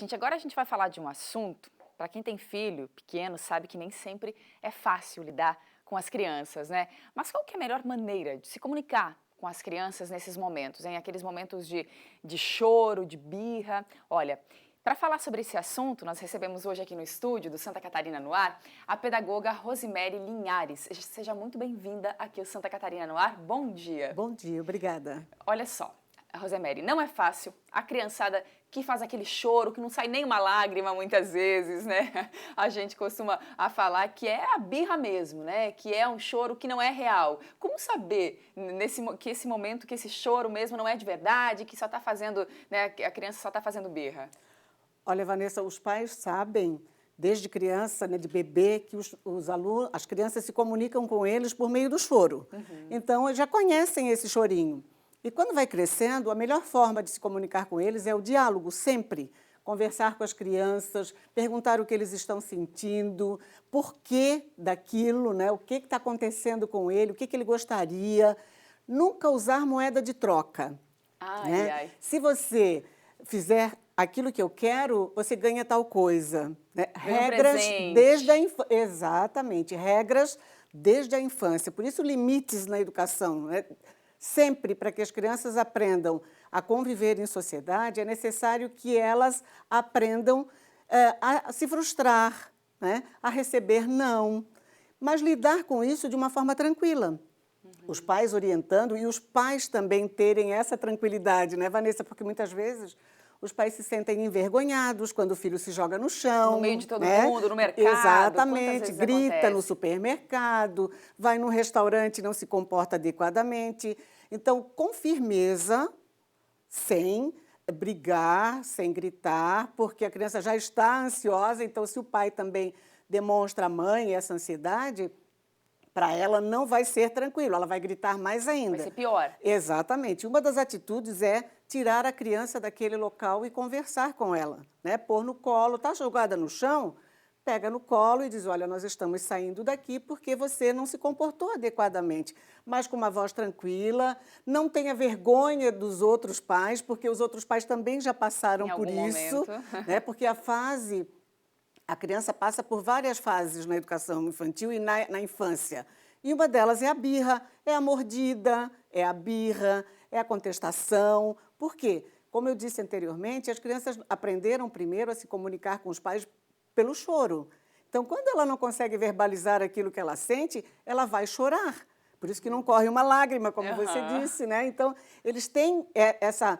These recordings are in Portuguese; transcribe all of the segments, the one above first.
Gente, agora a gente vai falar de um assunto, para quem tem filho pequeno, sabe que nem sempre é fácil lidar com as crianças, né? Mas qual que é a melhor maneira de se comunicar com as crianças nesses momentos, em aqueles momentos de choro, de birra? Olha, para falar sobre esse assunto, nós recebemos hoje aqui no estúdio do Santa Catarina no Ar a pedagoga Rosemary Linhares. Seja muito bem-vinda aqui ao Santa Catarina no Ar. Bom dia. Bom dia, obrigada. Olha só, Rosemary, não é fácil. A criançada que faz aquele choro, que não sai nem uma lágrima muitas vezes, né? A gente costuma falar que é a birra mesmo, né? Que é um choro que não é real. Como saber que esse momento, que esse choro mesmo não é de verdade, que só está fazendo, né? A criança só está fazendo birra? Olha, Vanessa, os pais sabem, desde criança, né, de bebê, que os alunos, as crianças se comunicam com eles por meio do choro. Então, eles já conhecem esse chorinho. E quando vai crescendo, a melhor forma de se comunicar com eles é o diálogo, sempre. Conversar com as crianças, perguntar o que eles estão sentindo, por que daquilo, né? O que está acontecendo com ele, o que ele gostaria. Nunca usar moeda de troca. Ai, Né? ai. Se você fizer aquilo que eu quero, você ganha tal coisa. Né? Ganha um Regras presente. desde a infância. Exatamente, regras desde a infância. Por isso, limites na educação. Né? Sempre, para que as crianças aprendam a conviver em sociedade, é necessário que elas aprendam a se frustrar, né? A receber não, mas lidar com isso de uma forma tranquila. Os pais orientando e os pais também terem essa tranquilidade, né, Vanessa? Porque muitas vezes os pais se sentem envergonhados quando o filho se joga no chão. No meio de todo né? mundo, no mercado, quantas Exatamente, vezes grita no acontece? supermercado, vai num restaurante e não se comporta adequadamente. Então, com firmeza, sem brigar, sem gritar, porque a criança já está ansiosa, então se o pai também demonstra à mãe essa ansiedade, para ela não vai ser tranquilo, ela vai gritar mais ainda. Vai ser pior. Exatamente. Uma das atitudes é tirar a criança daquele local e conversar com ela, né? Pôr no colo, está jogada no chão, pega no colo e diz, olha, nós estamos saindo daqui porque você não se comportou adequadamente, mas com uma voz tranquila, não tenha vergonha dos outros pais, porque os outros pais também já passaram Em por algum isso, momento. né? Porque a criança passa por várias fases na educação infantil e na infância. E uma delas é a birra, é a mordida, é a birra, é a contestação. Por quê? Como eu disse anteriormente, as crianças aprenderam primeiro a se comunicar com os pais pelo choro. Então, quando ela não consegue verbalizar aquilo que ela sente, ela vai chorar. Por isso que não corre uma lágrima, como você disse, né? Então, eles têm essa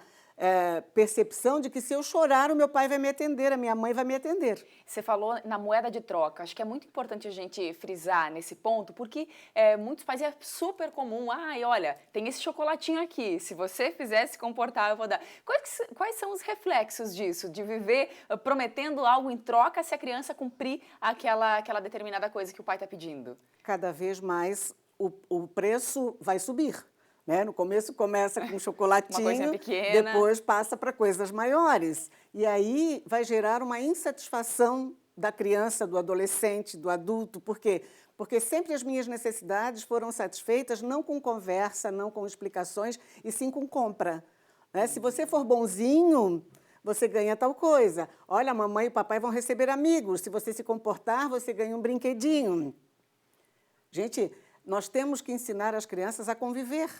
percepção de que se eu chorar, o meu pai vai me atender, a minha mãe vai me atender. Você falou na moeda de troca. Acho que é muito importante a gente frisar nesse ponto, porque muitos pais é super comum. Ai, olha, tem esse chocolatinho aqui. Se você fizer se comportar, eu vou dar. Quais são os reflexos disso? De viver prometendo algo em troca se a criança cumprir aquela determinada coisa que o pai está pedindo? Cada vez mais o preço vai subir. Né? No começo começa com chocolatinho, Uma coisinha pequena. depois passa para coisas maiores. E aí vai gerar uma insatisfação da criança, do adolescente, do adulto. Por quê? Porque sempre as minhas necessidades foram satisfeitas não com conversa, não com explicações, e sim com compra. Né? Se você for bonzinho, você ganha tal coisa. Olha, a mamãe e o papai vão receber amigos. Se você se comportar, você ganha um brinquedinho. Gente, nós temos que ensinar as crianças a conviver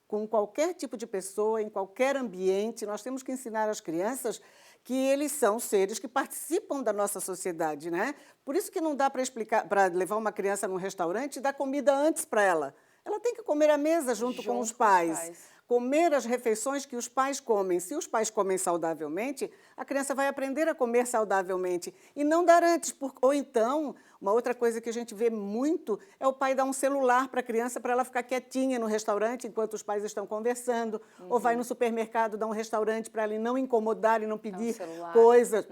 com qualquer tipo de pessoa, em qualquer ambiente. Nós temos que ensinar as crianças que eles são seres que participam da nossa sociedade, né? Por isso que não dá para explicar, para levar uma criança num restaurante e dar comida antes para ela. Ela tem que comer à mesa junto com os pais. Comer as refeições que os pais comem. Se os pais comem saudavelmente, a criança vai aprender a comer saudavelmente e não dar antes. Ou então, uma outra coisa que a gente vê muito é o pai dar um celular para a criança para ela ficar quietinha no restaurante enquanto os pais estão conversando. Ou vai no supermercado dar um restaurante para ela não incomodar e não pedir coisas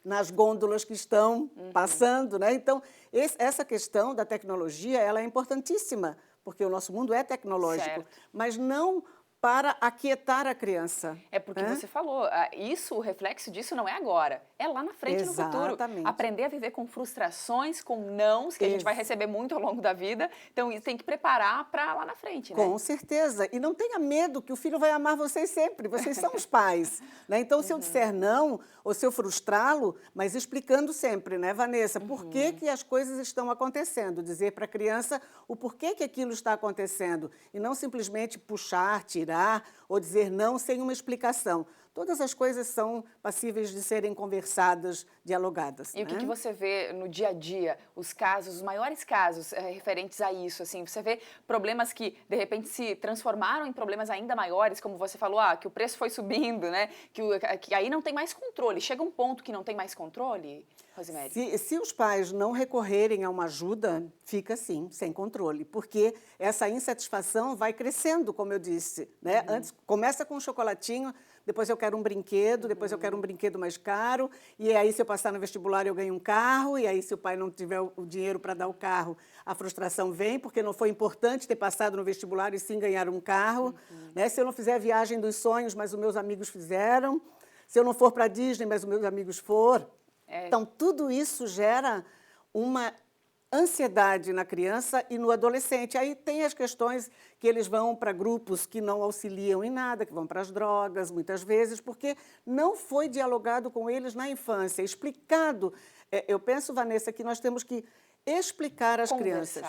nas gôndolas que estão passando. Né? Então, essa questão da tecnologia ela é importantíssima, porque o nosso mundo é tecnológico, Certo. mas não para aquietar a criança. É porque você falou, isso, o reflexo disso não é agora, é lá na frente, no futuro. Exatamente. Aprender a viver com frustrações, com nãos, que a gente vai receber muito ao longo da vida, então isso tem que preparar para lá na frente, né? Com certeza. E não tenha medo que o filho vai amar vocês sempre, vocês são os pais. Né? Então, se eu disser não, ou se eu frustrá-lo, mas explicando sempre, né, Vanessa, por que que as coisas estão acontecendo, dizer para a criança o porquê que aquilo está acontecendo, e não simplesmente puxar, tirar, ou dizer não sem uma explicação. Todas as coisas são passíveis de serem conversadas, dialogadas. E o que você vê no dia a dia, os casos, os maiores casos referentes a isso, assim, você vê problemas que, de repente, se transformaram em problemas ainda maiores, como você falou, que o preço foi subindo, né, que aí não tem mais controle. Chega um ponto que não tem mais controle, Rosemary? Se os pais não recorrerem a uma ajuda, fica assim, sem controle, porque essa insatisfação vai crescendo, como eu disse, né? Antes começa com um chocolatinho, depois eu quero um brinquedo, depois eu quero um brinquedo mais caro, e aí se eu passar no vestibular eu ganho um carro, e aí se o pai não tiver o dinheiro para dar o carro, a frustração vem, porque não foi importante ter passado no vestibular e sim ganhar um carro. Né? Se eu não fizer a viagem dos sonhos, mas os meus amigos fizeram, se eu não for para a Disney, mas os meus amigos foram. Então, tudo isso gera uma ansiedade na criança e no adolescente. Aí tem as questões que eles vão para grupos que não auxiliam em nada, que vão para as drogas, muitas vezes, porque não foi dialogado com eles na infância, explicado. Eu penso, Vanessa, que nós temos que explicar às crianças.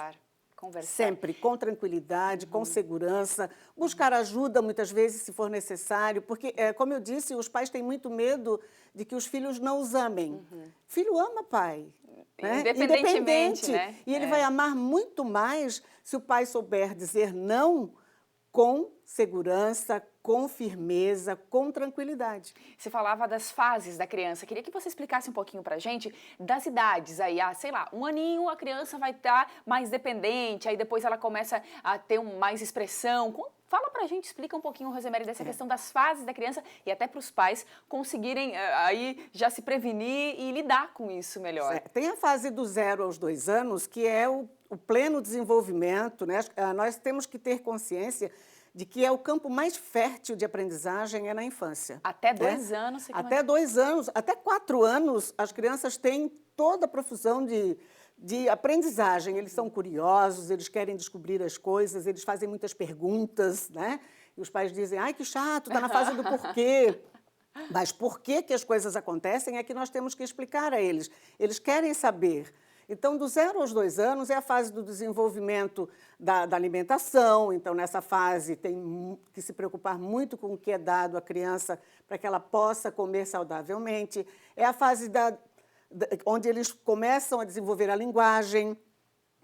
Conversar. Sempre com tranquilidade, com segurança, buscar ajuda muitas vezes se for necessário, porque, como eu disse, os pais têm muito medo de que os filhos não os amem. Filho ama pai. Né? Independentemente, né? E ele vai amar muito mais se o pai souber dizer não com segurança, com firmeza, com tranquilidade. Você falava das fases da criança. Queria que você explicasse um pouquinho pra gente das idades. Aí, sei lá, 1 aninho a criança vai estar mais dependente, aí depois ela começa a ter mais expressão. Fala pra gente, explica um pouquinho, Rosemary, dessa questão das fases da criança e até para os pais conseguirem aí já se prevenir e lidar com isso melhor. Tem a fase do 0 aos 2 anos, que é o pleno desenvolvimento, né? Nós temos que ter consciência de que é o campo mais fértil de aprendizagem é na infância. Até 2 anos? Até 2 anos, até 4 anos, as crianças têm toda a profusão de aprendizagem. Eles são curiosos, eles querem descobrir as coisas, eles fazem muitas perguntas, né? E os pais dizem, ai, que chato, está na fase do porquê. Mas por que as coisas acontecem é que nós temos que explicar a eles. Eles querem saber. Então, do 0 aos 2 anos é a fase do desenvolvimento da alimentação. Então, nessa fase, tem que se preocupar muito com o que é dado à criança para que ela possa comer saudavelmente. É a fase onde eles começam a desenvolver a linguagem.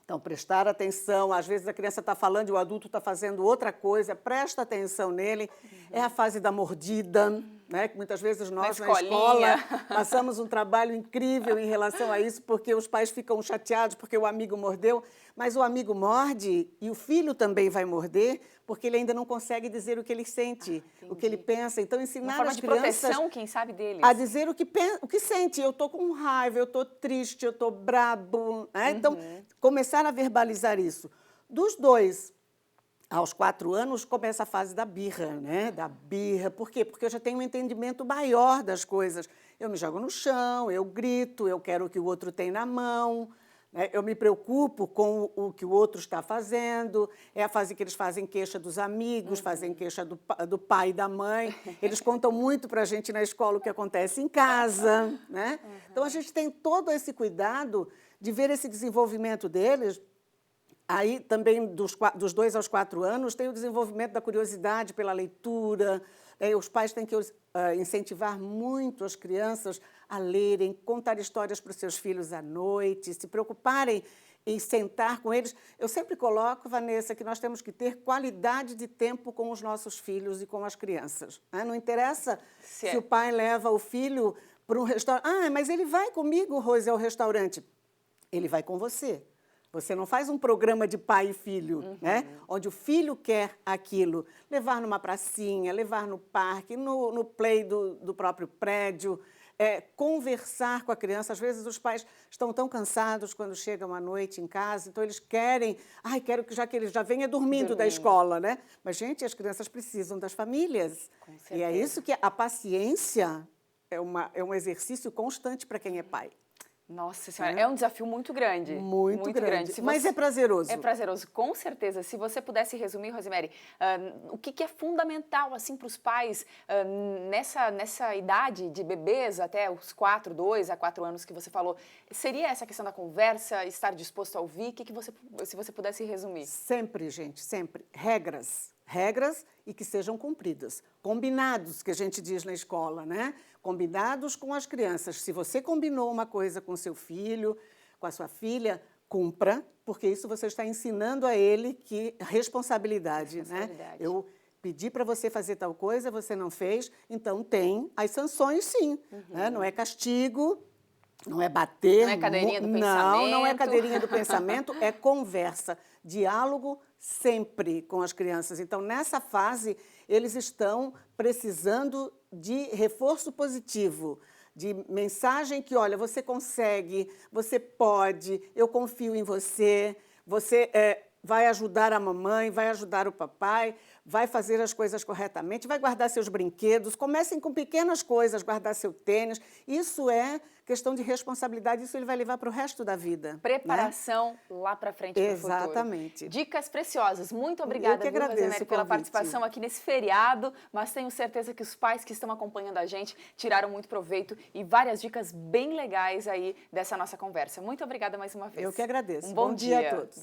Então, prestar atenção. Às vezes, a criança está falando e o adulto está fazendo outra coisa. Presta atenção nele. É a fase da mordida, né? Que muitas vezes nós, na escola, passamos um trabalho incrível em relação a isso, porque os pais ficam chateados porque o amigo mordeu. Mas o amigo morde e o filho também vai morder, porque ele ainda não consegue dizer o que ele sente, o que ele pensa. Então, ensinar as crianças... Uma forma de proteção, quem sabe, deles. A dizer o que sente. Eu estou com raiva, eu estou triste, eu estou brabo. Né? Então, começar a verbalizar isso. Dos 2 aos 4 anos, começa a fase da birra, né? Da birra. Por quê? Porque eu já tenho um entendimento maior das coisas. Eu me jogo no chão, eu grito, eu quero o que o outro tem na mão. Eu me preocupo com o que o outro está fazendo. É a fase que eles fazem queixa dos amigos, fazem queixa do pai e da mãe. Eles contam muito para a gente na escola o que acontece em casa. Né? Então, a gente tem todo esse cuidado de ver esse desenvolvimento deles. Aí, também, dos 2 aos 4 anos, tem o desenvolvimento da curiosidade pela leitura. Os pais têm que incentivar muito as crianças a lerem, contar histórias para os seus filhos à noite, se preocuparem em sentar com eles. Eu sempre coloco, Vanessa, que nós temos que ter qualidade de tempo com os nossos filhos e com as crianças. Não interessa se o pai leva o filho para um restaurante. Mas ele vai comigo, Rose, ao restaurante. Ele vai com você. Você não faz um programa de pai e filho, né? Onde o filho quer aquilo. Levar numa pracinha, levar no parque, no play do próprio prédio. conversar com a criança. Às vezes os pais estão tão cansados quando chegam à noite em casa, então eles querem, quero que ele já venha dormindo da escola, né? Mas, gente, as crianças precisam das famílias. Com E certeza. é isso que a paciência é um exercício constante para quem é pai. Nossa Senhora, é um desafio muito grande. Muito grande. Se Mas é prazeroso. É prazeroso, com certeza. Se você pudesse resumir, Rosemary, o que é fundamental assim, para os pais nessa idade de bebês, até os 2 a 4 anos que você falou, seria essa questão da conversa, estar disposto a ouvir? Se você pudesse resumir? Sempre, gente, sempre. Regras e que sejam cumpridas. Combinados, que a gente diz na escola, né? Combinados com as crianças. Se você combinou uma coisa com seu filho, com a sua filha, cumpra, porque isso você está ensinando a ele que responsabilidade, né? Eu pedi para você fazer tal coisa, você não fez, então tem as sanções, sim. Né? Não é castigo, não é bater. Não é cadeirinha do pensamento. Não é cadeirinha do pensamento, é conversa, diálogo sempre com as crianças. Então, nessa fase, eles estão precisando de reforço positivo, de mensagem que, olha, você consegue, você pode, eu confio em você, você vai ajudar a mamãe, vai ajudar o papai, vai fazer as coisas corretamente, vai guardar seus brinquedos, comecem com pequenas coisas, guardar seu tênis. Isso é questão de responsabilidade, isso ele vai levar para o resto da vida. Preparação, né? Lá para frente para o futuro. Exatamente. Dicas preciosas. Muito obrigada, Rosemary, pela participação aqui nesse feriado, mas tenho certeza que os pais que estão acompanhando a gente tiraram muito proveito e várias dicas bem legais aí dessa nossa conversa. Muito obrigada mais uma vez. Eu que agradeço. Um bom dia a todos.